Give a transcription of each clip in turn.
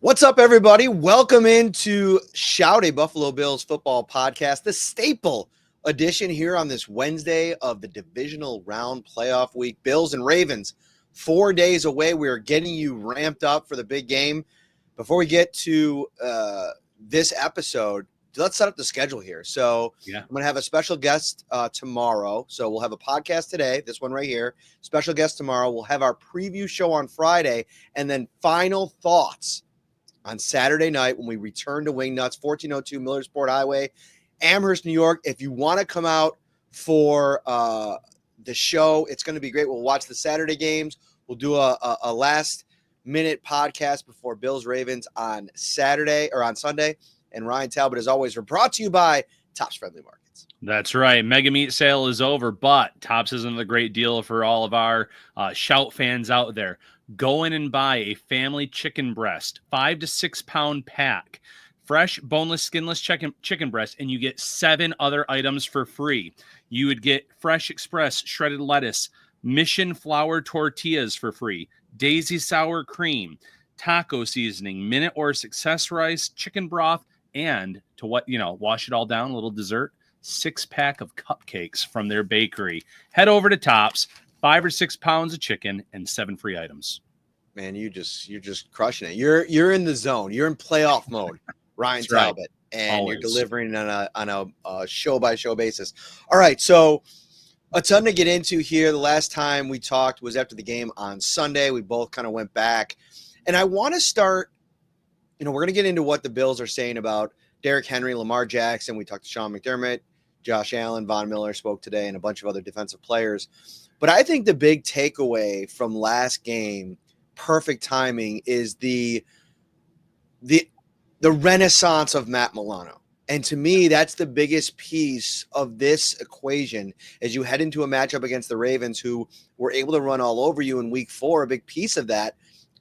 What's up, everybody? Welcome into Shout, a Buffalo Bills football podcast, the staple edition here on this Wednesday of the divisional round playoff week. Bills and Ravens, 4 days away. We are getting you ramped up for the big game. Before we get to this episode, let's set up the schedule here. So I'm going to have a special guest tomorrow. So we'll have a podcast today, this one right here, special guest tomorrow. We'll have our preview show on Friday, and then final thoughts on Saturday night when we return to Wingnuts, 1402 Millersport Highway, Amherst, New York. If you want to come out for the show, it's going to be great. We'll watch the Saturday games. We'll do a last-minute podcast before Bills-Ravens on Saturday or on Sunday. And Ryan Talbot, as always, we're brought to you by Tops Friendly Markets. That's right. Mega Meat sale is over, but Tops is another great deal for all of our Shout fans out there. Go in and buy a family chicken breast, 5 to 6 pound pack, fresh, boneless, skinless chicken breast, and you get 7 other items for free. You would get Fresh Express shredded lettuce, Mission flour tortillas for free, Daisy sour cream, taco seasoning, minute or success rice, chicken broth, and to wash it all down, a little dessert, 6-pack of cupcakes from their bakery. Head over to Tops. 5 or 6 pounds of chicken and 7 free items. Man, you're just crushing it. You're in the zone. You're in playoff mode, Ryan Talbot, and always. You're delivering on a show by show basis. All right, so a ton to get into here. The last time we talked was after the game on Sunday. We both kind of went back, and I want to start. We're going to get into what the Bills are saying about Derrick Henry, Lamar Jackson. We talked to Sean McDermott, Josh Allen, Von Miller spoke today, and a bunch of other defensive players. But I think the big takeaway from last game, perfect timing, is the renaissance of Matt Milano. And to me, that's the biggest piece of this equation as you head into a matchup against the Ravens, who were able to run all over you in week 4. A big piece of that,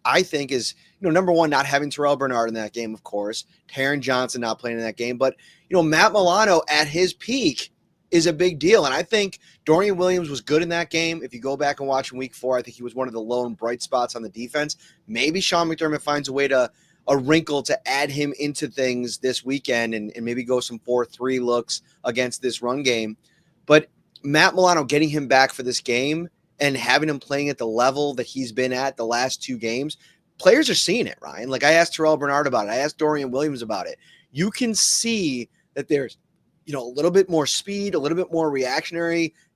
I think, is, number one, not having Terrell Bernard in that game, of course, Taron Johnson not playing in that game. But, Matt Milano at his peak is a big deal. And I think Dorian Williams was good in that game. If you go back and watch in week 4, I think he was one of the lone bright spots on the defense. Maybe Sean McDermott finds a way to a wrinkle to add him into things this weekend and maybe go some 4-3 looks against this run game. But Matt Milano, getting him back for this game and having him playing at the level that he's been at the last 2 games, players are seeing it, Ryan. Like, I asked Terrell Bernard about it. I asked Dorian Williams about it. You can see that there's a little bit more speed, a little bit more reaction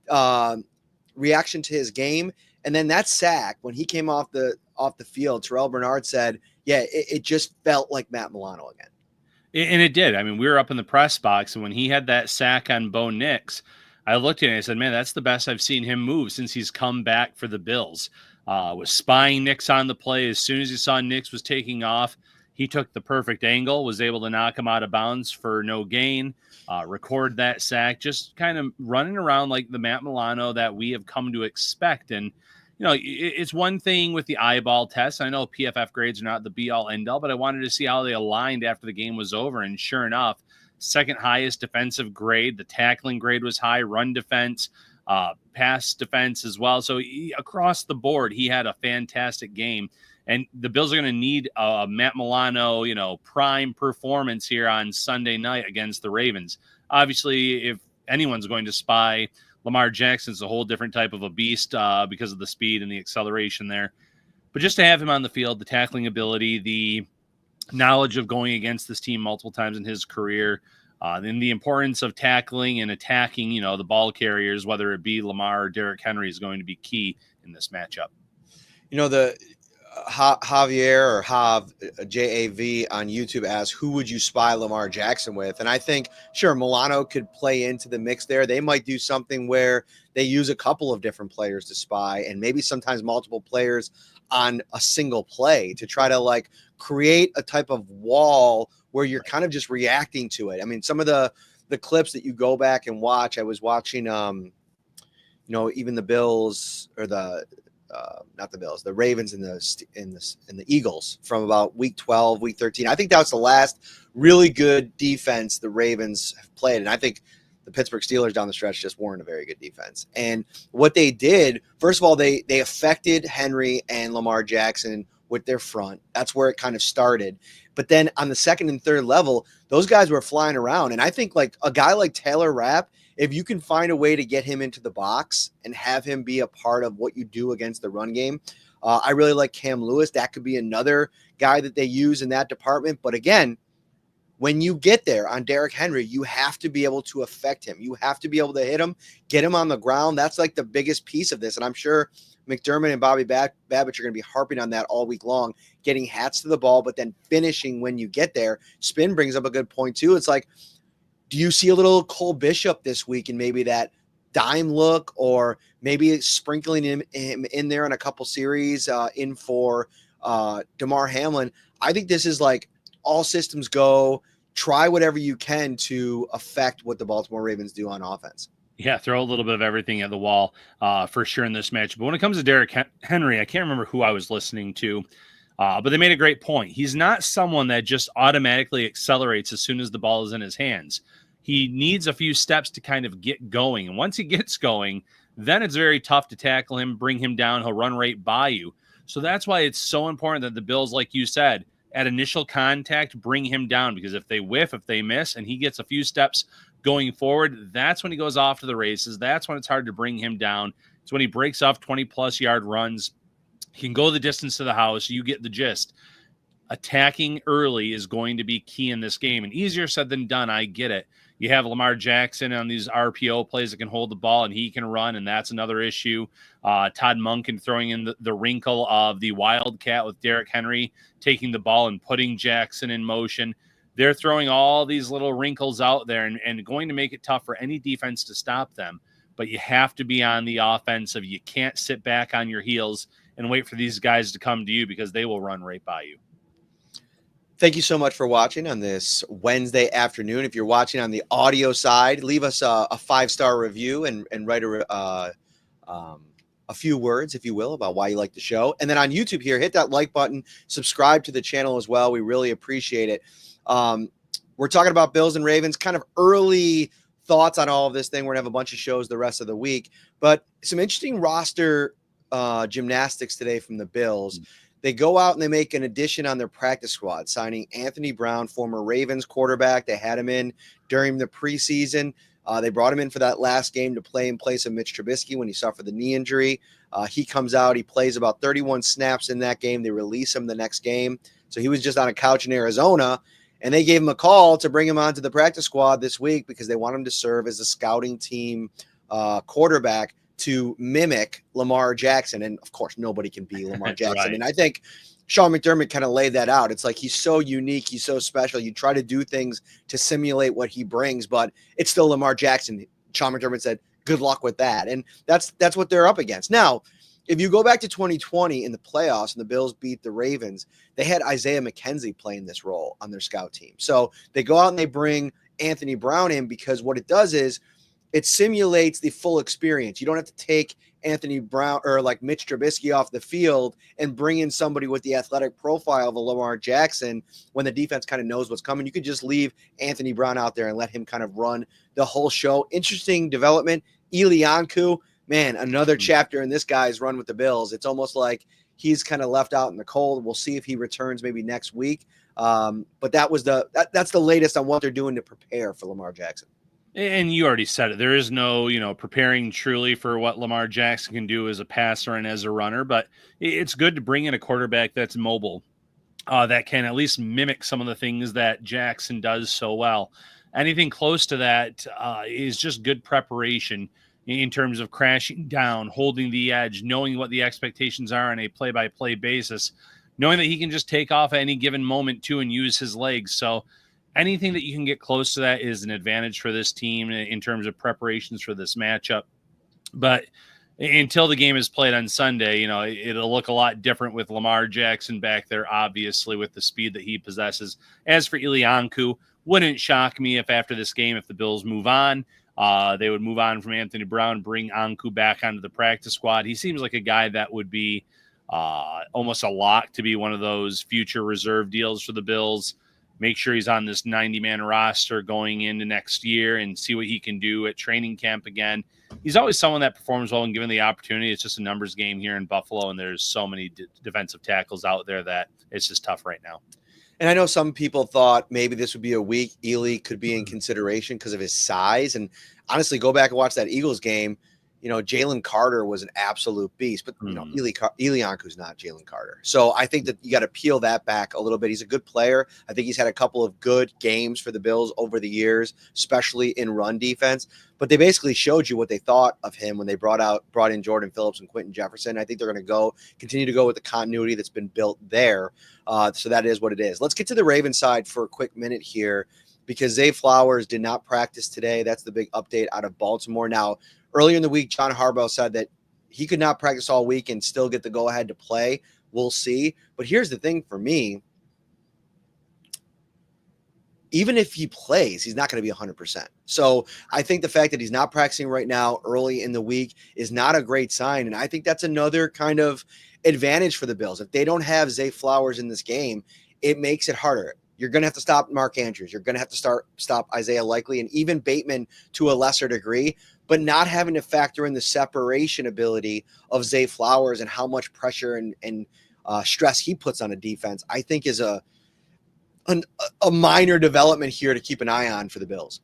to his game. And then that sack, when he came off the field, Terrell Bernard said, it just felt like Matt Milano again. And it did. I mean, we were up in the press box, and when he had that sack on Bo Nix, I looked at it and I said, man, that's the best I've seen him move since he's come back for the Bills. Was spying Nix on the play. As soon as he saw Nix was taking off, he took the perfect angle, was able to knock him out of bounds for no gain, record that sack, just kind of running around like the Matt Milano that we have come to expect. And, it's one thing with the eyeball test. I know PFF grades are not the be-all, end-all, but I wanted to see how they aligned after the game was over. And sure enough, second highest defensive grade. The tackling grade was high, run defense, pass defense as well. So across the board, he had a fantastic game. And the Bills are going to need a Matt Milano, prime performance here on Sunday night against the Ravens. Obviously, if anyone's going to spy, Lamar Jackson's a whole different type of a beast because of the speed and the acceleration there. But just to have him on the field, the tackling ability, the knowledge of going against this team multiple times in his career, and the importance of tackling and attacking, the ball carriers, whether it be Lamar or Derrick Henry, is going to be key in this matchup. The Javier or Hav, Jav on YouTube asks, who would you spy Lamar Jackson with? And I think, sure, Milano could play into the mix there. They might do something where they use a couple of different players to spy and maybe sometimes multiple players on a single play to try to create a type of wall where you're kind of just reacting to it. I mean, some of the clips that you go back and watch, I was watching, even the Bills or not the Bills, the Ravens and the Eagles from about week 12, week 13. I think that was the last really good defense the Ravens have played. And I think the Pittsburgh Steelers down the stretch just weren't a very good defense. And what they did, first of all, they affected Henry and Lamar Jackson with their front. That's where it kind of started. But then on the second and third level, those guys were flying around. And I think like a guy like Taylor Rapp, if you can find a way to get him into the box and have him be a part of what you do against the run game, I really like Cam Lewis. That could be another guy that they use in that department. But again, when you get there on Derrick Henry, you have to be able to affect him. You have to be able to hit him, get him on the ground. That's like the biggest piece of this. And I'm sure McDermott and Bobby Babbitt are going to be harping on that all week long, getting hats to the ball, but then finishing when you get there. Spin brings up a good point too. It's like, do you see a little Cole Bishop this week and maybe that dime look, or maybe sprinkling him in there in a couple series in for DeMar Hamlin? I think this is like all systems go. Try whatever you can to affect what the Baltimore Ravens do on offense. Yeah, throw a little bit of everything at the wall for sure in this match. But when it comes to Derrick Henry, I can't remember who I was listening to, but they made a great point. He's not someone that just automatically accelerates as soon as the ball is in his hands. He needs a few steps to kind of get going. And once he gets going, then it's very tough to tackle him, bring him down. He'll run right by you. So that's why it's so important that the Bills, like you said, at initial contact, bring him down, because if they whiff, if they miss, and he gets a few steps going forward, that's when he goes off to the races. That's when it's hard to bring him down. It's when he breaks off 20-plus yard runs. He can go the distance to the house. You get the gist. Attacking early is going to be key in this game, and easier said than done. I get it. You have Lamar Jackson on these RPO plays that can hold the ball, and he can run, and that's another issue. Todd Monken throwing in the wrinkle of the Wildcat with Derrick Henry taking the ball and putting Jackson in motion. They're throwing all these little wrinkles out there and going to make it tough for any defense to stop them. But you have to be on the offensive. You can't sit back on your heels and wait for these guys to come to you, because they will run right by you. Thank you so much for watching on this Wednesday afternoon. If you're watching on the audio side, leave us a 5-star review and write a few words, if you will, about why you like the show. And then on YouTube here, hit that like button, subscribe to the channel as well. We really appreciate it. We're talking about Bills and Ravens, kind of early thoughts on all of this thing. We're going to have a bunch of shows the rest of the week, but some interesting roster gymnastics today from the Bills. They go out and they make an addition on their practice squad, signing Anthony Brown, former Ravens quarterback. They had him in during the preseason. They brought him in for that last game to play in place of Mitch Trubisky when he suffered the knee injury. He comes out. He plays about 31 snaps in that game. They release him the next game. So he was just on a couch in Arizona, and they gave him a call to bring him onto the practice squad this week because they want him to serve as a scouting team quarterback to mimic Lamar Jackson. And of course, nobody can be Lamar Jackson. Right. And I think Sean McDermott kind of laid that out. It's like, he's so unique. He's so special. You try to do things to simulate what he brings, but it's still Lamar Jackson. Sean McDermott said, good luck with that. And that's what they're up against. Now, if you go back to 2020 in the playoffs and the Bills beat the Ravens, they had Isaiah McKenzie playing this role on their scout team. So they go out and they bring Anthony Brown in, because what it does is it simulates the full experience. You don't have to take Anthony Brown or like Mitch Trubisky off the field and bring in somebody with the athletic profile of a Lamar Jackson when the defense kind of knows what's coming. You could just leave Anthony Brown out there and let him kind of run the whole show. Interesting development. Elianku, man, another chapter in this guy's run with the Bills. It's almost like he's kind of left out in the cold. We'll see if he returns maybe next week. But that's the latest on what they're doing to prepare for Lamar Jackson. And you already said it. There is no, preparing truly for what Lamar Jackson can do as a passer and as a runner. But it's good to bring in a quarterback that's mobile, that can at least mimic some of the things that Jackson does so well. Anything close to that is just good preparation in terms of crashing down, holding the edge, knowing what the expectations are on a play-by-play basis, knowing that he can just take off at any given moment too and use his legs. So anything that you can get close to that is an advantage for this team in terms of preparations for this matchup. But until the game is played on Sunday, it'll look a lot different with Lamar Jackson back there, obviously, with the speed that he possesses. As for Elianku, wouldn't shock me if after this game, if the Bills move on, they would move on from Anthony Brown, bring Anku back onto the practice squad. He seems like a guy that would be almost a lock to be one of those future reserve deals for the Bills. make sure he's on this 90-man roster going into next year and see what he can do at training camp again. He's always someone that performs well and given the opportunity. It's just a numbers game here in Buffalo, and there's so many defensive tackles out there that it's just tough right now. And I know some people thought maybe this would be a week Ely could be in consideration because of his size. And honestly, go back and watch that Eagles game. You know, Jalen Carter was an absolute beast, but you know, Eli Anku's not Jalen Carter. So I think that you got to peel that back a little bit. He's a good player. I think he's had a couple of good games for the Bills over the years, especially in run defense. But they basically showed you what they thought of him when they brought in Jordan Phillips and Quentin Jefferson. I think they're going to continue to go with the continuity that's been built there. So that is what it is. Let's get to the Ravens side for a quick minute here, because Zay Flowers did not practice today. That's the big update out of Baltimore. Now, earlier in the week, John Harbaugh said that he could not practice all week and still get the go-ahead to play. We'll see. But here's the thing for me. Even if he plays, he's not going to be 100%. So I think the fact that he's not practicing right now early in the week is not a great sign. And I think that's another kind of advantage for the Bills. If they don't have Zay Flowers in this game, it makes it harder. You're going to have to stop Mark Andrews. You're going to have to stop Isaiah Likely and even Bateman to a lesser degree, but not having to factor in the separation ability of Zay Flowers and how much pressure and stress he puts on a defense, I think is a minor development here to keep an eye on for the Bills.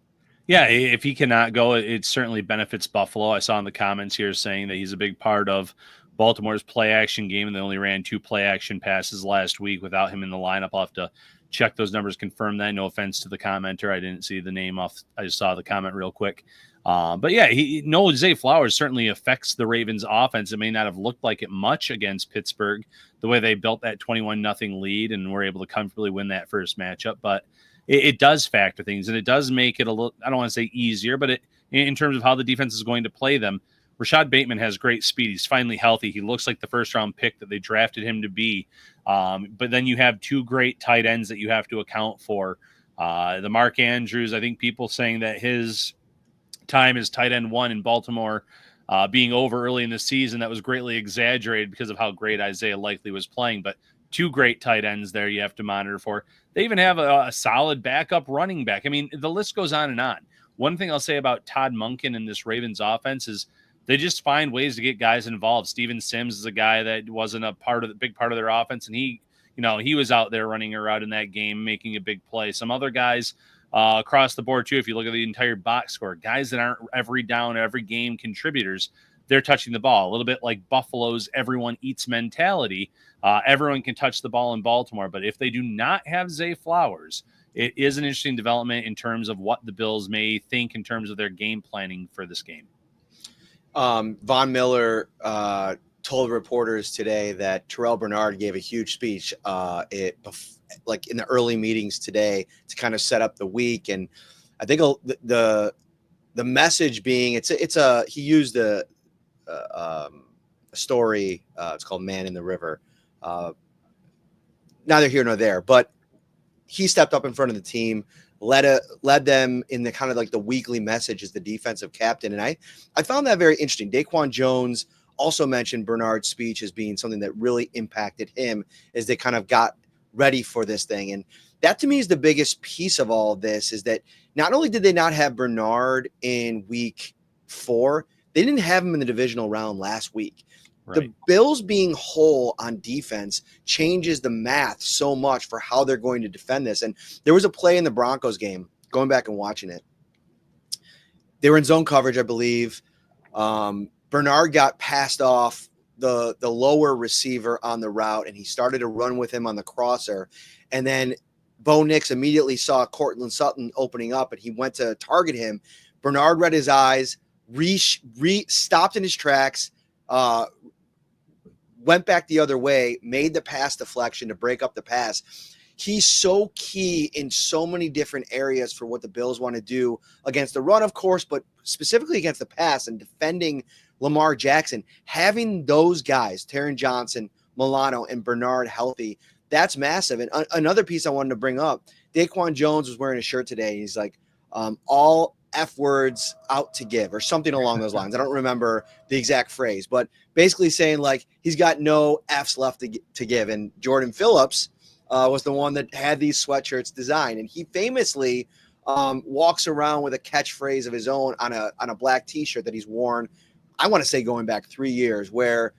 Yeah, if he cannot go, it certainly benefits Buffalo. I saw in the comments here saying that he's a big part of Baltimore's play action game, and they only ran 2 play action passes last week without him in the lineup. I'll have to check those numbers, confirm that. No offense to the commenter. I didn't see the name off. I just saw the comment real quick. But yeah, Zay Flowers certainly affects the Ravens offense. It may not have looked like it much against Pittsburgh, the way they built that 21-0 lead and were able to comfortably win that first matchup. But it does factor things, and it does make it a little, I don't want to say easier, but in terms of how the defense is going to play them. Rashad Bateman has great speed. He's finally healthy. He looks like the first-round pick that they drafted him to be. But then you have 2 great tight ends that you have to account for. The Mark Andrews, I think people saying that his time as tight end 1 in Baltimore being over early in the season, that was greatly exaggerated because of how great Isaiah Likely was playing. But 2 great tight ends there you have to monitor for. They even have a solid backup running back. I mean, the list goes on and on. One thing I'll say about Todd Monken in this Ravens offense is they just find ways to get guys involved. Steven Sims is a guy that wasn't a big part of their offense, and he was out there running a route in that game, making a big play. Some other guys across the board too, if you look at the entire box score, guys that aren't every down, every game contributors, they're touching the ball. A little bit like Buffalo's everyone eats mentality. Everyone can touch the ball in Baltimore, but if they do not have Zay Flowers, it is an interesting development in terms of what the Bills may think in terms of their game planning for this game. Von Miller told reporters today that Terrell Bernard gave a huge speech like in the early meetings today to kind of set up the week. And I think the message being he used a story. It's called Man in the River. Neither here nor there, but he stepped up in front of the team, led them in the kind of like the weekly message as the defensive captain. And I found that very interesting. Daquan Jones also mentioned Bernard's speech as being something that really impacted him as they kind of got ready for this thing. And that to me is the biggest piece of all of this, is that not only did they not have Bernard in week 4, they didn't have him in the divisional round last week. Right. The Bills being whole on defense changes the math so much for how they're going to defend this. And there was a play in the Broncos game, going back and watching it. They were in zone coverage, I believe. Bernard got passed off the lower receiver on the route, and he started to run with him on the crosser. And then Bo Nix immediately saw Cortland Sutton opening up, and he went to target him. Bernard read his eyes, stopped in his tracks, went back the other way, made the pass deflection to break up the pass. He's so key in so many different areas for what the Bills want to do against the run, of course, but specifically against the pass and defending Lamar Jackson. Having those guys, Taron Johnson, Milano, and Bernard healthy, that's massive. And another piece I wanted to bring up, Daquan Jones was wearing a shirt today. He's like, all F words out to give, or something along those lines. I don't remember the exact phrase, but basically saying like he's got no F's left to give. And Jordan Phillips, was the one that had these sweatshirts designed. And he famously walks around with a catchphrase of his own on a black T-shirt that he's worn, I want to say going back 3 years, where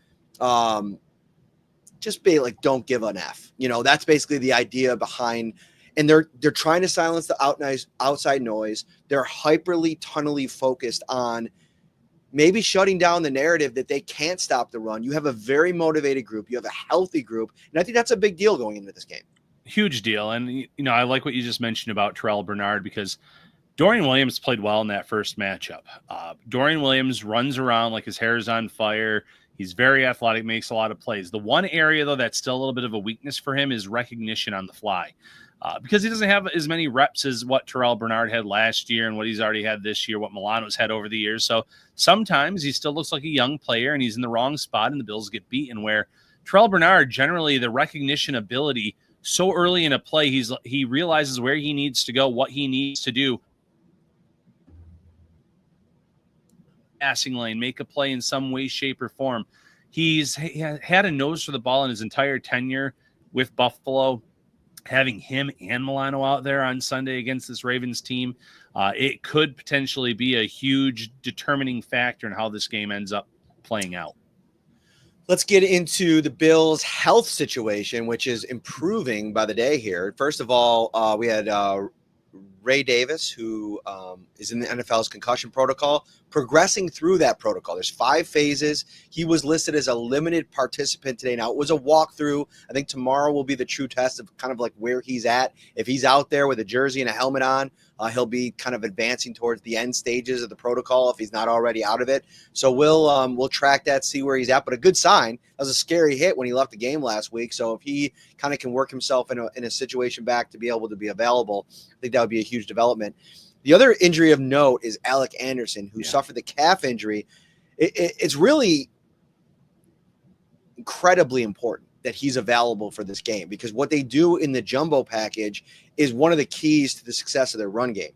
just be like, don't give an F. That's basically the idea behind. And they're trying to silence the outside noise. They're hyperly, tunnelly focused on maybe shutting down the narrative that they can't stop the run. You have a very motivated group. You have a healthy group. And I think that's a big deal going into this game. Huge deal. And, I like what you just mentioned about Terrell Bernard, because Dorian Williams played well in that first matchup. Dorian Williams runs around like his hair is on fire. He's very athletic, makes a lot of plays. The one area, though, that's still a little bit of a weakness for him is recognition on the fly. Because he doesn't have as many reps as what Terrell Bernard had last year and what he's already had this year, what Milano's had over the years. So sometimes he still looks like a young player and he's in the wrong spot and the Bills get beaten, where Terrell Bernard, generally the recognition ability so early in a play, he realizes where he needs to go, what he needs to do. Passing lane, make a play in some way, shape, or form. He had a nose for the ball in his entire tenure with Buffalo. Having him and Milano out there on Sunday against this Ravens team, it could potentially be a huge determining factor in how this game ends up playing out. Let's get into the Bills' health situation, which is improving by the day here. First of all, we had Ray Davis, who is in the NFL's concussion protocol, progressing through that protocol. There's 5 phases. He was listed as a limited participant today. Now, it was a walkthrough. I think tomorrow will be the true test of kind of like where he's at. If he's out there with a jersey and a helmet on, he'll be kind of advancing towards the end stages of the protocol if he's not already out of it. So we'll track that, see where he's at. But a good sign. That was a scary hit when he left the game last week. So if he kind of can work himself in a situation back to be able to be available, I think that would be a huge development. The other injury of note is Alec Anderson, who suffered the calf injury. It's really incredibly important that he's available for this game, because what they do in the jumbo package is one of the keys to the success of their run game.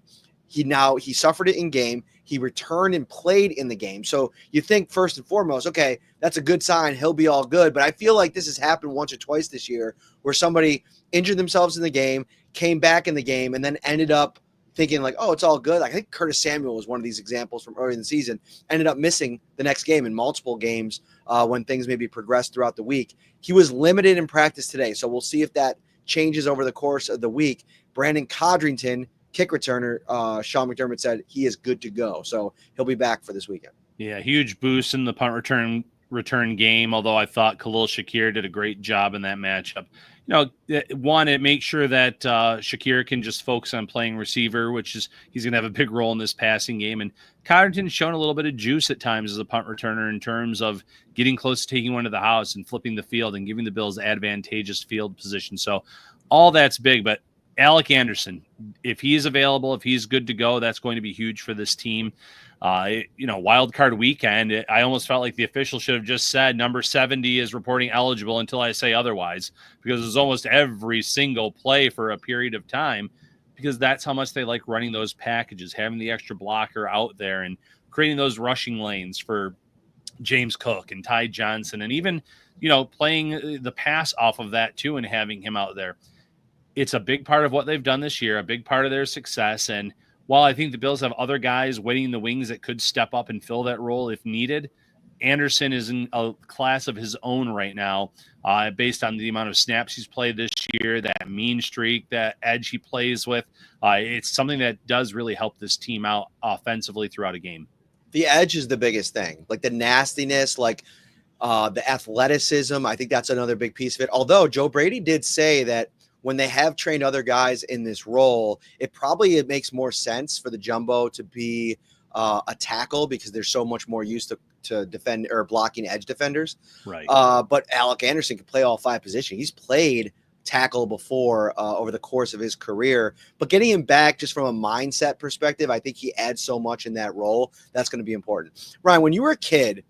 He suffered it in game. He returned and played in the game. So you think first and foremost, okay, that's a good sign. He'll be all good. But I feel like this has happened once or twice this year where somebody injured themselves in the game, came back in the game, and then ended up thinking like, oh, it's all good. I think Curtis Samuel was one of these examples from early in the season, ended up missing the next game in multiple games when things maybe progressed throughout the week. He was limited in practice today, so we'll see if that changes over the course of the week. Brandon Codrington, kick returner, Sean McDermott said he is good to go, so he'll be back for this weekend. Yeah, huge boost in the punt return game, although I thought Khalil Shakir did a great job in that matchup. It makes sure that Shakir can just focus on playing receiver, which is he's going to have a big role in this passing game. And Codrington's shown a little bit of juice at times as a punt returner in terms of getting close to taking one to the house and flipping the field and giving the Bills advantageous field position. So all that's big, but Alec Anderson, if he's available, if he's good to go, that's going to be huge for this team. Wild card weekend, I almost felt like the official should have just said number 70 is reporting eligible until I say otherwise, because it was almost every single play for a period of time, because that's how much they like running those packages, having the extra blocker out there and creating those rushing lanes for James Cook and Ty Johnson, and even, playing the pass off of that too and having him out there. It's a big part of what they've done this year, a big part of their success. And while I think the Bills have other guys waiting in the wings that could step up and fill that role if needed, Anderson is in a class of his own right now, based on the amount of snaps he's played this year, that mean streak, that edge he plays with. It's something that does really help this team out offensively throughout a game. The edge is the biggest thing, like the nastiness, like the athleticism. I think that's another big piece of it. Although Joe Brady did say that when they have trained other guys in this role, it makes more sense for the jumbo to be a tackle, because they're so much more used to defend or blocking edge defenders. Right. But Alec Anderson can play all 5 positions. He's played tackle before over the course of his career, but getting him back just from a mindset perspective, I think he adds so much in that role. That's going to be important. Ryan, when you were a kid,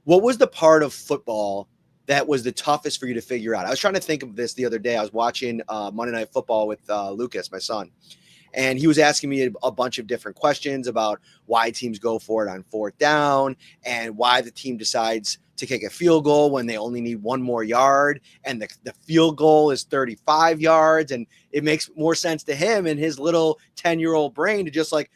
what was the part of football that was the toughest for you to figure out? I was trying to think of this the other day. I was watching Monday Night Football with Lucas, my son, and he was asking me a bunch of different questions about why teams go for it on 4th down and why the team decides to kick a field goal when they only need one more yard, and the field goal is 35 yards, and it makes more sense to him in his little 10-year-old brain to just like,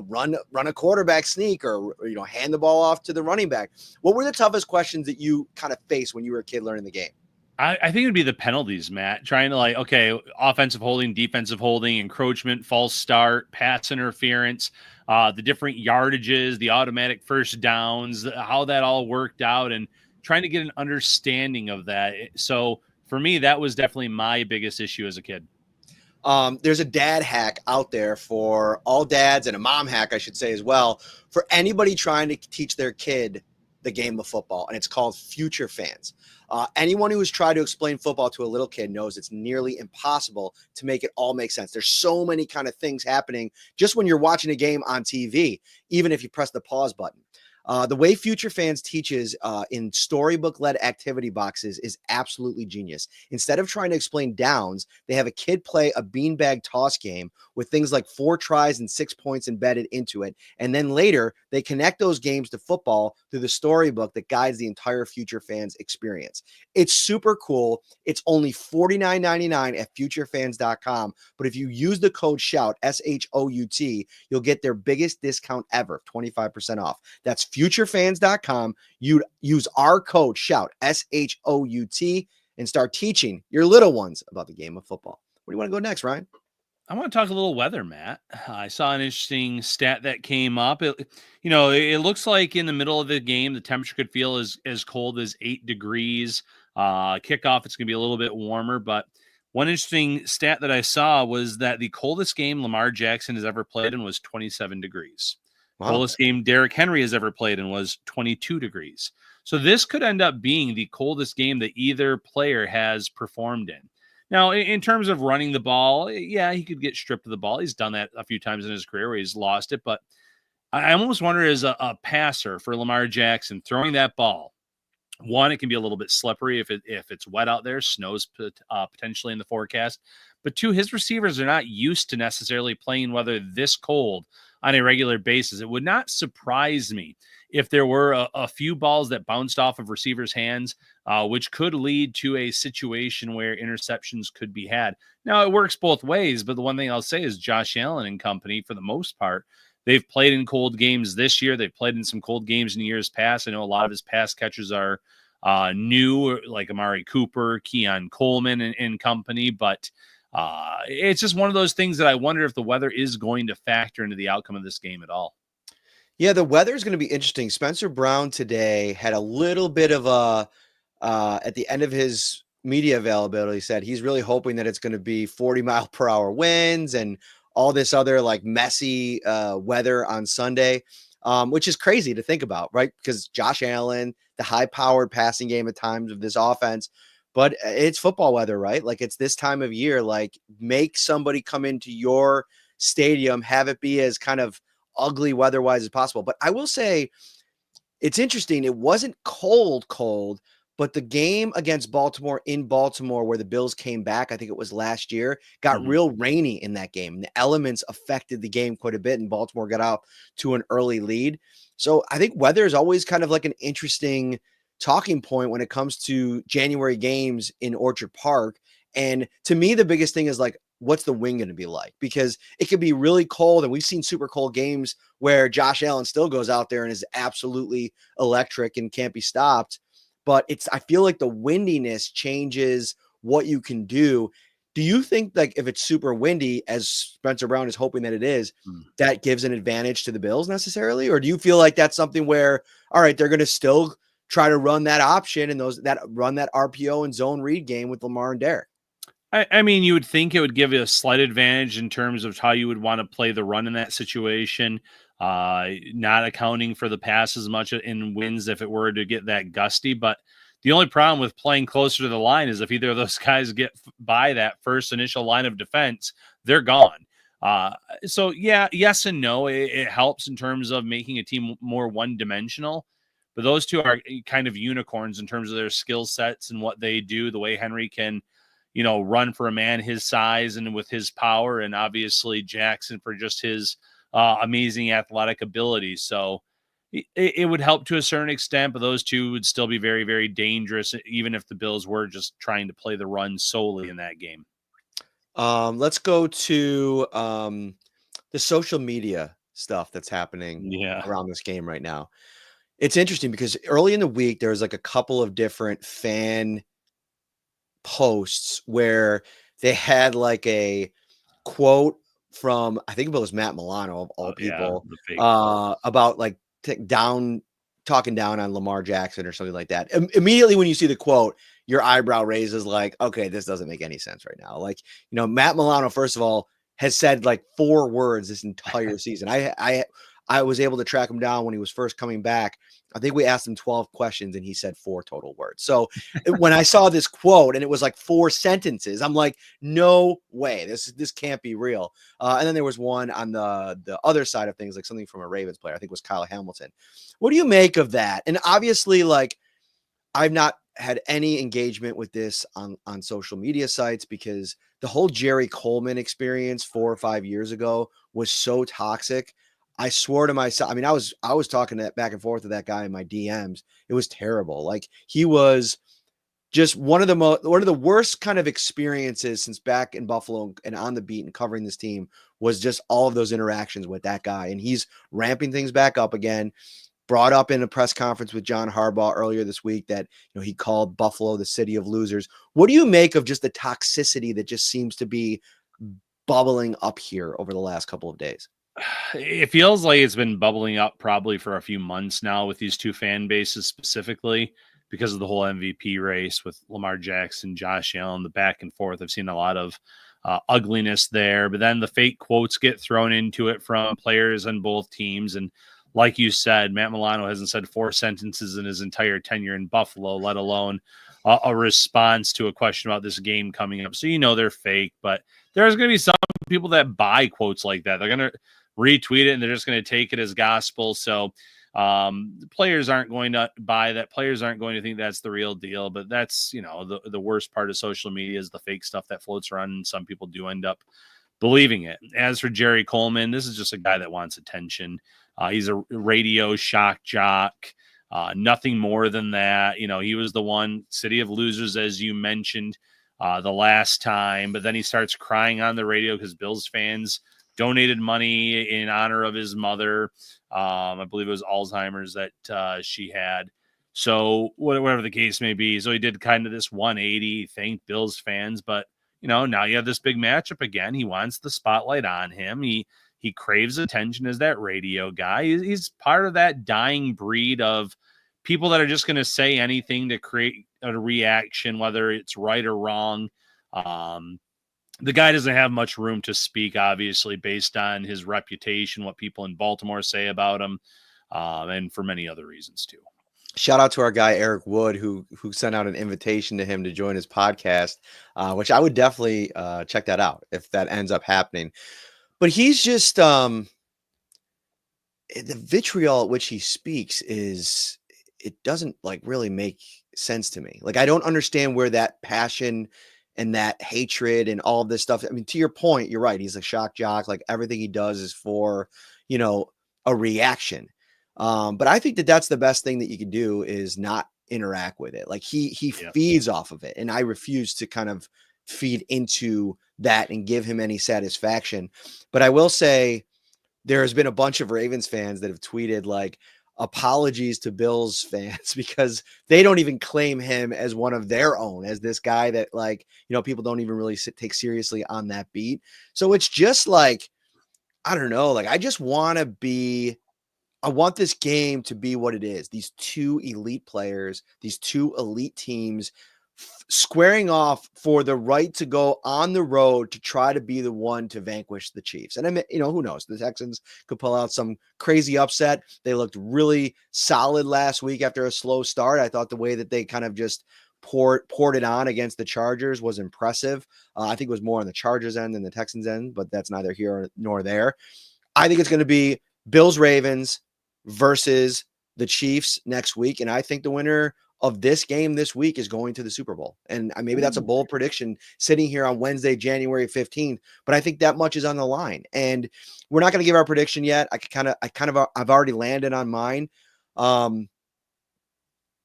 run a quarterback sneak or hand the ball off to the running back. What were the toughest questions that you kind of faced when you were a kid learning the game? I think it would be the penalties, Matt. Trying to okay, offensive holding, defensive holding, encroachment, false start, pass interference, the different yardages, the automatic first downs, how that all worked out, and trying to get an understanding of that. So for me, that was definitely my biggest issue as a kid. There's a dad hack out there for all dads, and a mom hack, I should say, as well, for anybody trying to teach their kid the game of football, and it's called Future Fans. Anyone who has tried to explain football to a little kid knows it's nearly impossible to make it all make sense. There's so many kind of things happening just when you're watching a game on TV, even if you press the pause button. The way Future Fans teaches in storybook-led activity boxes is absolutely genius. Instead of trying to explain downs, they have a kid play a beanbag toss game with things like 4 tries and 6 points embedded into it. And then later, they connect those games to football through the storybook that guides the entire Future Fans experience. It's super cool. It's only $49.99 at futurefans.com. But if you use the code SHOUT, SHOUT, you'll get their biggest discount ever, 25% off. That's futurefans.com. You use our code SHOUT, SHOUT, and start teaching your little ones about the game of football. Where do you want to go next, Ryan? I want to talk a little weather, Matt. I saw an interesting stat that came up. It looks like in the middle of the game, the temperature could feel as cold as 8 degrees. Kickoff, it's going to be a little bit warmer. But one interesting stat that I saw was that the coldest game Lamar Jackson has ever played in was 27 degrees. Wow. Coldest game Derrick Henry has ever played in was 22 degrees. So this could end up being the coldest game that either player has performed in. Now, in terms of running the ball, yeah, he could get stripped of the ball. He's done that a few times in his career where he's lost it. But I almost wonder, as a passer for Lamar Jackson, throwing that ball, one, it can be a little bit slippery if it's wet out there, snows potentially in the forecast. But two, his receivers are not used to necessarily playing weather this cold on a regular basis. It would not surprise me if there were a few balls that bounced off of receivers' hands, which could lead to a situation where interceptions could be had. Now, it works both ways, but the one thing I'll say is Josh Allen and company, for the most part, they've played in cold games this year. They've played in some cold games in years past. I know a lot of his pass catchers are new, like Amari Cooper, Keon Coleman, and company, but it's just one of those things that I wonder if the weather is going to factor into the outcome of this game at all. Yeah, the weather is going to be interesting. Spencer Brown today had a little bit of at the end of his media availability, said he's really hoping that it's going to be 40-mile-per-hour winds and all this other like messy weather on Sunday, which is crazy to think about, right? Because Josh Allen, the high-powered passing game at times of this offense, but it's football weather, right? Like it's this time of year, like make somebody come into your stadium, have it be as kind of ugly weather-wise as possible. But I will say it's interesting. It wasn't cold, but the game against Baltimore in Baltimore where the Bills came back, I think it was last year, got real rainy in that game. The elements affected the game quite a bit, and Baltimore got out to an early lead. So I think weather is always kind of like an interesting talking point when it comes to January games in Orchard Park. And to me, the biggest thing is like, what's the wind going to be like? Because it could be really cold, and we've seen super cold games where Josh Allen still goes out there and is absolutely electric and can't be stopped. But I feel like the windiness changes what you can do. Do you think like if it's super windy, as Spencer Brown is hoping that it is, that gives an advantage to the Bills necessarily? Or do you feel like that's something where, all right, they're going to still try to run that option and run that RPO and zone read game with Lamar and Derrick? I mean, you would think it would give you a slight advantage in terms of how you would want to play the run in that situation, not accounting for the pass as much in wins if it were to get that gusty. But the only problem with playing closer to the line is if either of those guys get by that first initial line of defense, they're gone. So, yeah, yes and no. It helps in terms of making a team more one-dimensional. But those two are kind of unicorns in terms of their skill sets and what they do, the way Henry can run for a man his size and with his power, and obviously Jackson for just his amazing athletic ability. So, it would help to a certain extent, but those two would still be very, very dangerous, even if the Bills were just trying to play the run solely in that game. Let's go to the social media stuff that's happening around this game right now. It's interesting because early in the week, there was like a couple of different fan posts where they had like a quote from, I think it was Matt Milano of all people, about like talking down on Lamar Jackson or something like that. Immediately when you see the quote, your eyebrow raises like, okay, this doesn't make any sense right now. Like, Matt Milano, first of all, has said like 4 words this entire season. I was able to track him down when he was first coming back. I think we asked him 12 questions and he said 4 total words. So when I saw this quote and it was like 4 sentences, I'm like, no way, this can't be real. And then there was one on the other side of things, like something from a Ravens player, I think it was Kyle Hamilton. What do you make of that? And obviously, like, I've not had any engagement with this on social media sites because the whole Jerry Coleman experience 4 or 5 years ago was so toxic. I swore to myself. I mean, I was talking that back and forth with that guy in my DMs. It was terrible. Like, he was just one of the worst kind of experiences since back in Buffalo and on the beat and covering this team was just all of those interactions with that guy. And he's ramping things back up again. Brought up in a press conference with John Harbaugh earlier this week that he called Buffalo the city of losers. What do you make of just the toxicity that just seems to be bubbling up here over the last couple of days? It feels like it's been bubbling up probably for a few months now with these two fan bases specifically because of the whole MVP race with Lamar Jackson, Josh Allen, the back and forth. I've seen a lot of ugliness there, but then the fake quotes get thrown into it from players on both teams. And like you said, Matt Milano hasn't said 4 sentences in his entire tenure in Buffalo, let alone a response to a question about this game coming up. So they're fake, but there's going to be some people that buy quotes like that. They're going to retweet it and they're just going to take it as gospel. So the players aren't going to buy that. Players aren't going to think that's the real deal. But that's, the worst part of social media is the fake stuff that floats around, and some people do end up believing it. As for Jerry Coleman, this is just a guy that wants attention. He's a radio shock jock. Nothing more than that. He was the one city of losers, as you mentioned, the last time, but then he starts crying on the radio because Bills fans donated money in honor of his mother. I believe it was Alzheimer's that she had. So whatever the case may be. So he did kind of this 180, thanked Bills fans, but now you have this big matchup again. He wants the spotlight on him. He craves attention as that radio guy. He's part of that dying breed of people that are just going to say anything to create a reaction, whether it's right or wrong. The guy doesn't have much room to speak, obviously, based on his reputation, what people in Baltimore say about him, and for many other reasons too. Shout out to our guy, Eric Wood, who sent out an invitation to him to join his podcast, which I would definitely check that out if that ends up happening. But he's just the vitriol at which he speaks it doesn't like really make sense to me. Like, I don't understand where that passion and that hatred and all of this stuff. I mean, to your point, you're right. He's a shock jock. Like, everything he does is for, a reaction. But I think that that's the best thing that you can do is not interact with it. Like, he feeds off of it. And I refuse to kind of feed into that and give him any satisfaction. But I will say there has been a bunch of Ravens fans that have tweeted like apologies to Bills fans because they don't even claim him as one of their own, as this guy that like, people don't even really take seriously on that beat. So it's just like, I don't know, like I want this game to be what it is. These 2 elite players, these 2 elite teams squaring off for the right to go on the road to try to be the one to vanquish the Chiefs. And I mean, who knows? The Texans could pull out some crazy upset. They looked really solid last week after a slow start. I thought the way that they kind of just poured it on against the Chargers was impressive. I think it was more on the Chargers end than the Texans end, but that's neither here nor there. I think it's going to be Bills Ravens versus the Chiefs next week. And I think the winner of this game this week is going to the Super Bowl. And maybe that's a bold prediction sitting here on Wednesday, January 15th, but I think that much is on the line. And we're not going to give our prediction yet. I've already landed on mine. Um,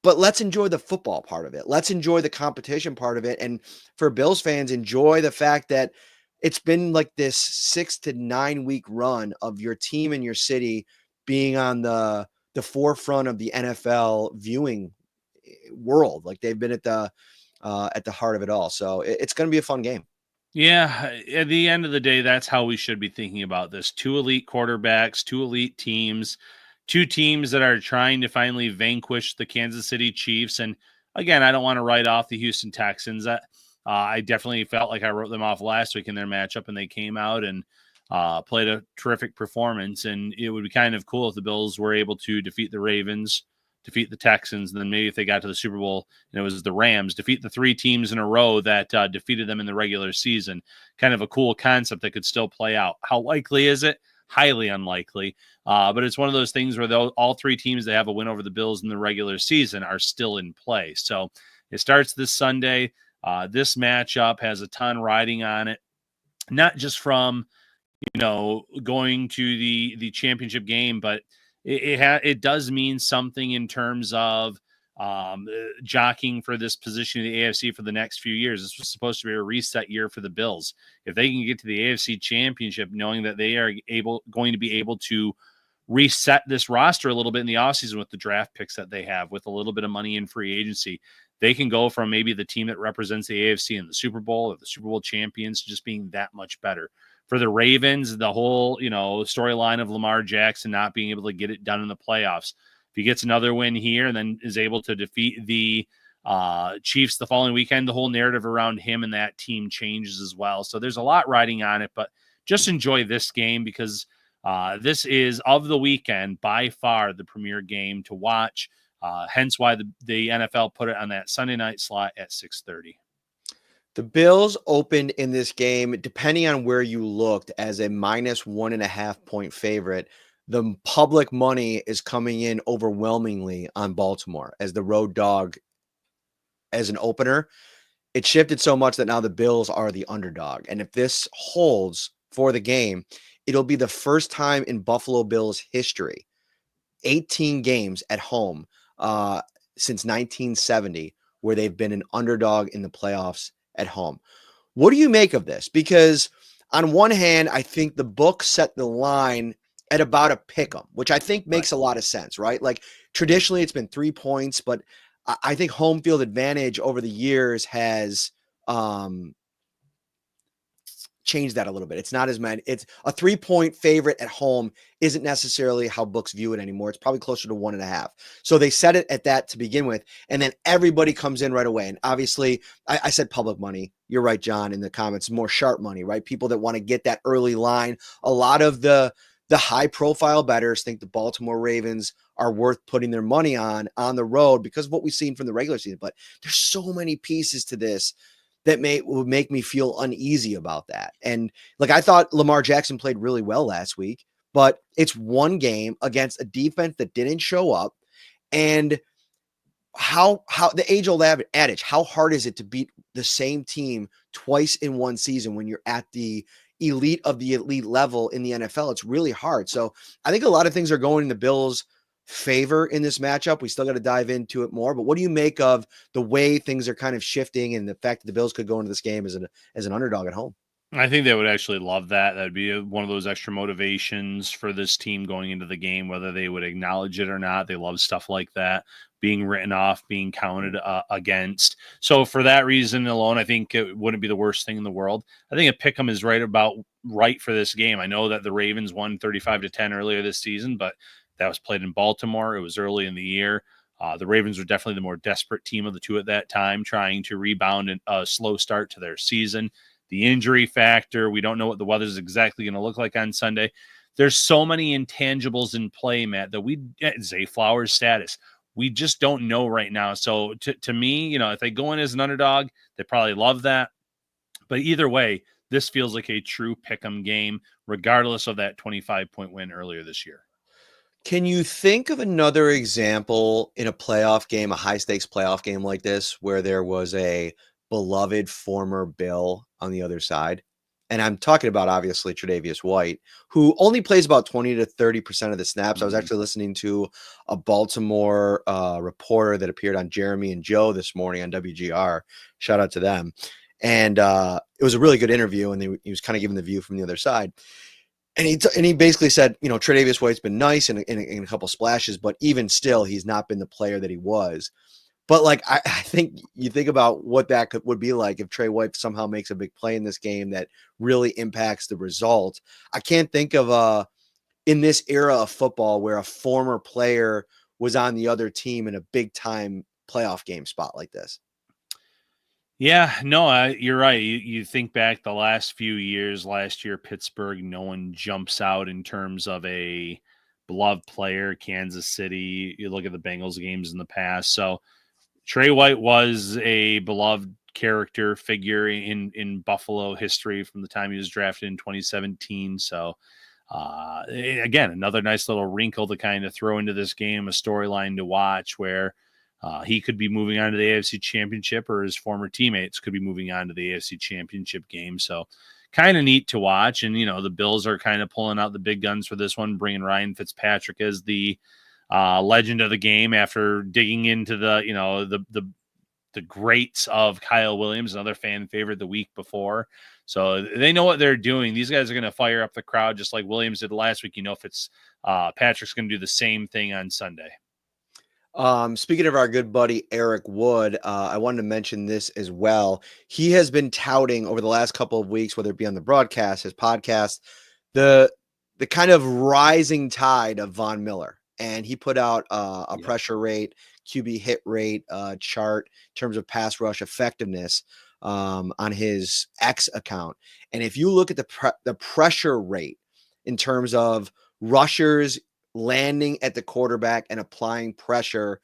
but let's enjoy the football part of it. Let's enjoy the competition part of it. And for Bills fans, enjoy the fact that it's been like this 6 to 9 week run of your team and your city being on the forefront of the NFL viewing world. Like they've been at the heart of it all. So it's going to be a fun game. Yeah, at the end of the day, that's how we should be thinking about this. Two elite quarterbacks, two elite teams, two teams that are trying to finally vanquish the Kansas City Chiefs. And again, I don't want to write off the Houston Texans. I definitely felt like I wrote them off last week in their matchup, and they came out and played a terrific performance. And it would be kind of cool if the Bills were able to defeat the Ravens, defeat the Texans, and then maybe if they got to the Super Bowl and it was the Rams, defeat the three teams in a row that defeated them in the regular season. Kind of a cool concept that could still play out. How likely is it? Highly unlikely. But it's one of those things where all three teams that have a win over the Bills in the regular season are still in play. So it starts this Sunday. This matchup has a ton riding on it, not just from going to the championship game, but it does mean something in terms of jockeying for this position in the AFC for the next few years. This was supposed to be a reset year for the Bills. If they can get to the AFC championship, knowing that they are going to be able to reset this roster a little bit in the offseason with the draft picks that they have, with a little bit of money in free agency, they can go from maybe the team that represents the AFC in the Super Bowl or the Super Bowl champions to just being that much better. For the Ravens, the whole, storyline of Lamar Jackson not being able to get it done in the playoffs. If he gets another win here and then is able to defeat the Chiefs the following weekend, the whole narrative around him and that team changes as well. So there's a lot riding on it, but just enjoy this game because this is, of the weekend, by far the premier game to watch. Hence why the NFL put it on that Sunday night slot at 6:30. The Bills opened in this game, depending on where you looked, as a -1.5 point favorite. The public money is coming in overwhelmingly on Baltimore as the road dog as an opener. It shifted so much that now the Bills are the underdog. And if this holds for the game, it'll be the first time in Buffalo Bills history, 18 games at home since 1970, where they've been an underdog in the playoffs at home. What do you make of this? Because on one hand, I think the book set the line at about a pick 'em, which I think makes a lot of sense, right? Like traditionally it's been 3 points, but I think home field advantage over the years has changed that a little bit. It's not as many. It's a 3-point favorite at home isn't necessarily how books view it anymore. It's probably closer to 1.5. So they set it at that to begin with. And then everybody comes in right away. And obviously I said public money. You're right, John, in the comments, more sharp money, right? People that want to get that early line. A lot of the high profile bettors think the Baltimore Ravens are worth putting their money on the road because of what we've seen from the regular season. But there's so many pieces to this that would make me feel uneasy about that. And like, I thought Lamar Jackson played really well last week, but it's one game against a defense that didn't show up. And how the age-old adage, how hard is it to beat the same team twice in one season when you're at the elite of the elite level in the NFL? It's really hard. So I think a lot of things are going in the Bills' favor in this matchup. We still got to dive into it more, but what do you make of the way things are kind of shifting and the fact that the Bills could go into this game as an underdog at home? I think they would actually love that. That'd be one of those extra motivations for this team going into the game, whether they would acknowledge it or not. They love stuff like that, being written off, being counted against. So for that reason alone, I think it wouldn't be the worst thing in the world. I think a pick'em is right for this game. I know that the Ravens won 35-10 earlier this season, but that was played in Baltimore. It was early in the year. The Ravens were definitely the more desperate team of the two at that time, trying to rebound a slow start to their season. The injury factor, we don't know what the weather is exactly going to look like on Sunday. There's so many intangibles in play, Matt, that Zay Flowers' status, we just don't know right now. So to me, if they go in as an underdog, they probably love that. But either way, this feels like a true pick'em game, regardless of that 25-point win earlier this year. Can you think of another example in a playoff game, a high-stakes playoff game like this, where there was a beloved former Bill on the other side? and I'm talking about obviously Tre'Davious White, who only plays about 20 to 30% of the snaps. I was actually listening to a Baltimore reporter that appeared on Jeremy and Joe this morning on WGR. Shout out to them. And it was a really good interview, and he was kind of giving the view from the other side. And he basically said, Tre'Davious White's been nice in a couple splashes, but even still, he's not been the player that he was. But like I think you think about what that would be like if Trey White somehow makes a big play in this game that really impacts the result. I can't think of in this era of football where a former player was on the other team in a big time playoff game spot like this. Yeah, no, you're right. You think back the last few years, last year, Pittsburgh, no one jumps out in terms of a beloved player. Kansas City, you look at the Bengals games in the past. So Trey White was a beloved character figure in Buffalo history from the time he was drafted in 2017. So again, another nice little wrinkle to kind of throw into this game, a storyline to watch where he could be moving on to the AFC Championship, or his former teammates could be moving on to the AFC Championship game. So kind of neat to watch. And, the Bills are kind of pulling out the big guns for this one, bringing Ryan Fitzpatrick as the legend of the game after digging into the greats of Kyle Williams, another fan favorite the week before. So they know what they're doing. These guys are going to fire up the crowd just like Williams did last week. Patrick's going to do the same thing on Sunday. Speaking of our good buddy Eric Wood, I wanted to mention this as well. He has been touting over the last couple of weeks, whether it be on the broadcast, his podcast, the kind of rising tide of Von Miller. And he put out a pressure rate, QB hit rate chart in terms of pass rush effectiveness on his X account. And if you look at the pressure rate in terms of rushers landing at the quarterback and applying pressure,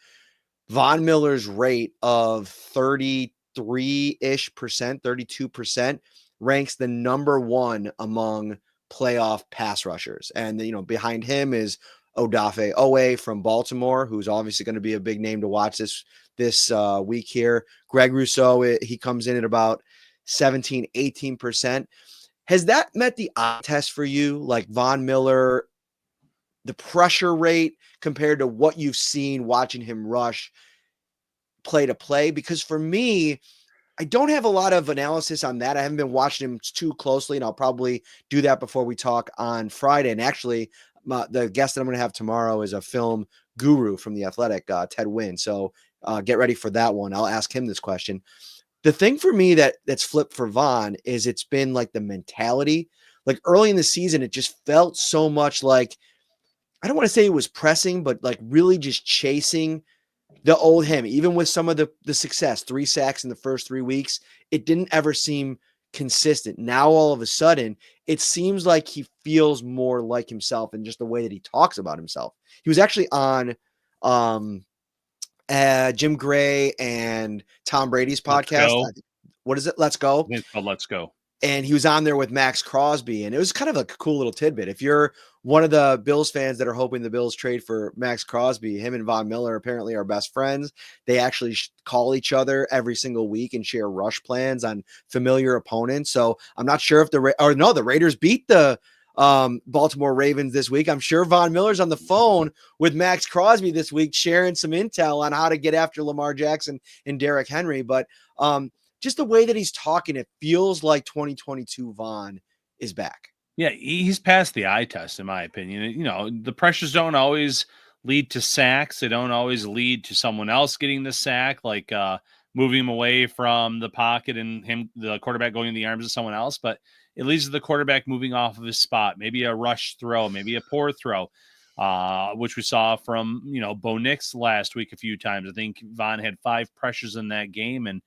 Von Miller's rate of 33-ish percent, 32% ranks the number one among playoff pass rushers. And, behind him is Odafe Owe from Baltimore, who's obviously going to be a big name to watch this week here. Greg Rousseau, he comes in at about 17, 18%. Has that met the eye test for you? Like Von Miller, the pressure rate compared to what you've seen watching him rush play to play? Because for me, I don't have a lot of analysis on that. I haven't been watching him too closely, and I'll probably do that before we talk on Friday. And actually, the guest that I'm going to have tomorrow is a film guru from The Athletic, Ted Wynn. So get ready for that one. I'll ask him this question. The thing for me that's flipped for Von is it's been like the mentality. Like early in the season, it just felt so much like, I don't want to say it was pressing, but like really just chasing the old him. Even with some of the success, 3 sacks in the first 3 weeks, it didn't ever seem consistent. Now, all of a sudden, it seems like he feels more like himself in just the way that he talks about himself. He was actually on Jim Gray and Tom Brady's podcast. What is it? Let's Go. It's called Let's Go. And he was on there with Max Crosby, and it was kind of a cool little tidbit. If you're one of the Bills fans that are hoping the Bills trade for Max Crosby, him and Von Miller apparently are best friends. They actually call each other every single week and share rush plans on familiar opponents. So I'm not sure if the Raiders beat the Baltimore Ravens this week. I'm sure Von Miller's on the phone with Max Crosby this week, sharing some intel on how to get after Lamar Jackson and Derrick Henry. But just the way that he's talking, it feels like 2022 Von is back. Yeah, he's passed the eye test, in my opinion. The pressures don't always lead to sacks. They don't always lead to someone else getting the sack, like moving him away from the pocket and the quarterback going in the arms of someone else. But it leads to the quarterback moving off of his spot, maybe a rush throw, maybe a poor throw, which we saw from, Bo Nix last week a few times. I think Von had 5 pressures in that game. And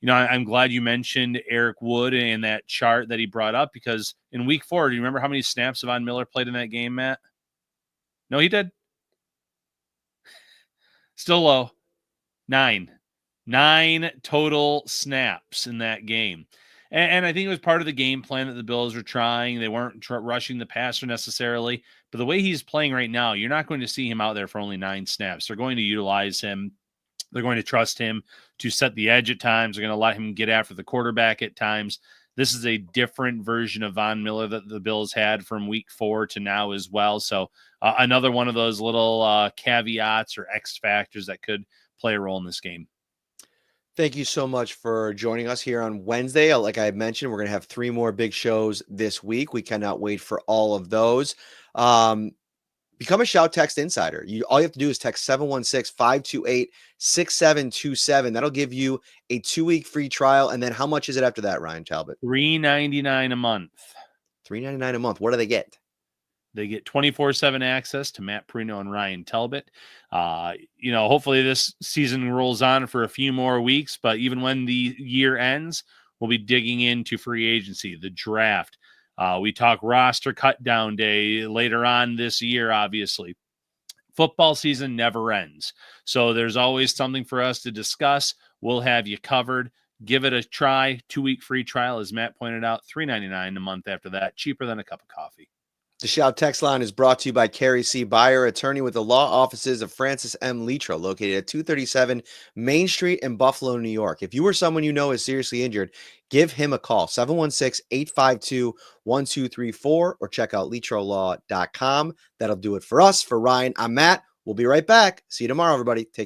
I'm glad you mentioned Eric Wood and that chart that he brought up, because in week 4, do you remember how many snaps Von Miller played in that game, Matt? No, he did. Still low. 9 total snaps in that game. And I think it was part of the game plan that the Bills were trying. They weren't rushing the passer necessarily. But the way he's playing right now, you're not going to see him out there for only 9 snaps. They're going to utilize him. They're going to trust him to set the edge at times. They're going to let him get after the quarterback at times. this is a different version of Von Miller that the Bills had from week 4 to now as well. So another one of those little caveats or X factors that could play a role in this game. Thank you so much for joining us here on Wednesday. Like I mentioned, we're going to have 3 more big shows this week. We cannot wait for all of those. Become a Shout Text Insider. All you have to do is text 716-528-6727. That'll give you a 2-week free trial. And then how much is it after that, Ryan Talbot? $3.99 a month. $3.99 a month. What do they get? They get 24/7 access to Matt Parrino and Ryan Talbot. Hopefully this season rolls on for a few more weeks, but even when the year ends, we'll be digging into free agency, the draft. We talk roster cut down day later on this year, obviously. Football season never ends. So there's always something for us to discuss. We'll have you covered. Give it a try. 2-week free trial, as Matt pointed out, $3.99 a month after that. Cheaper than a cup of coffee. The Shout Text Line is brought to you by Carrie C. Byer, attorney with the law offices of Francis M. Litro, located at 237 Main Street in Buffalo, New York. If you or someone you know is seriously injured, give him a call, 716-852-1234, or check out litrolaw.com. That'll do it for us. For Ryan, I'm Matt. We'll be right back. See you tomorrow, everybody. Take care.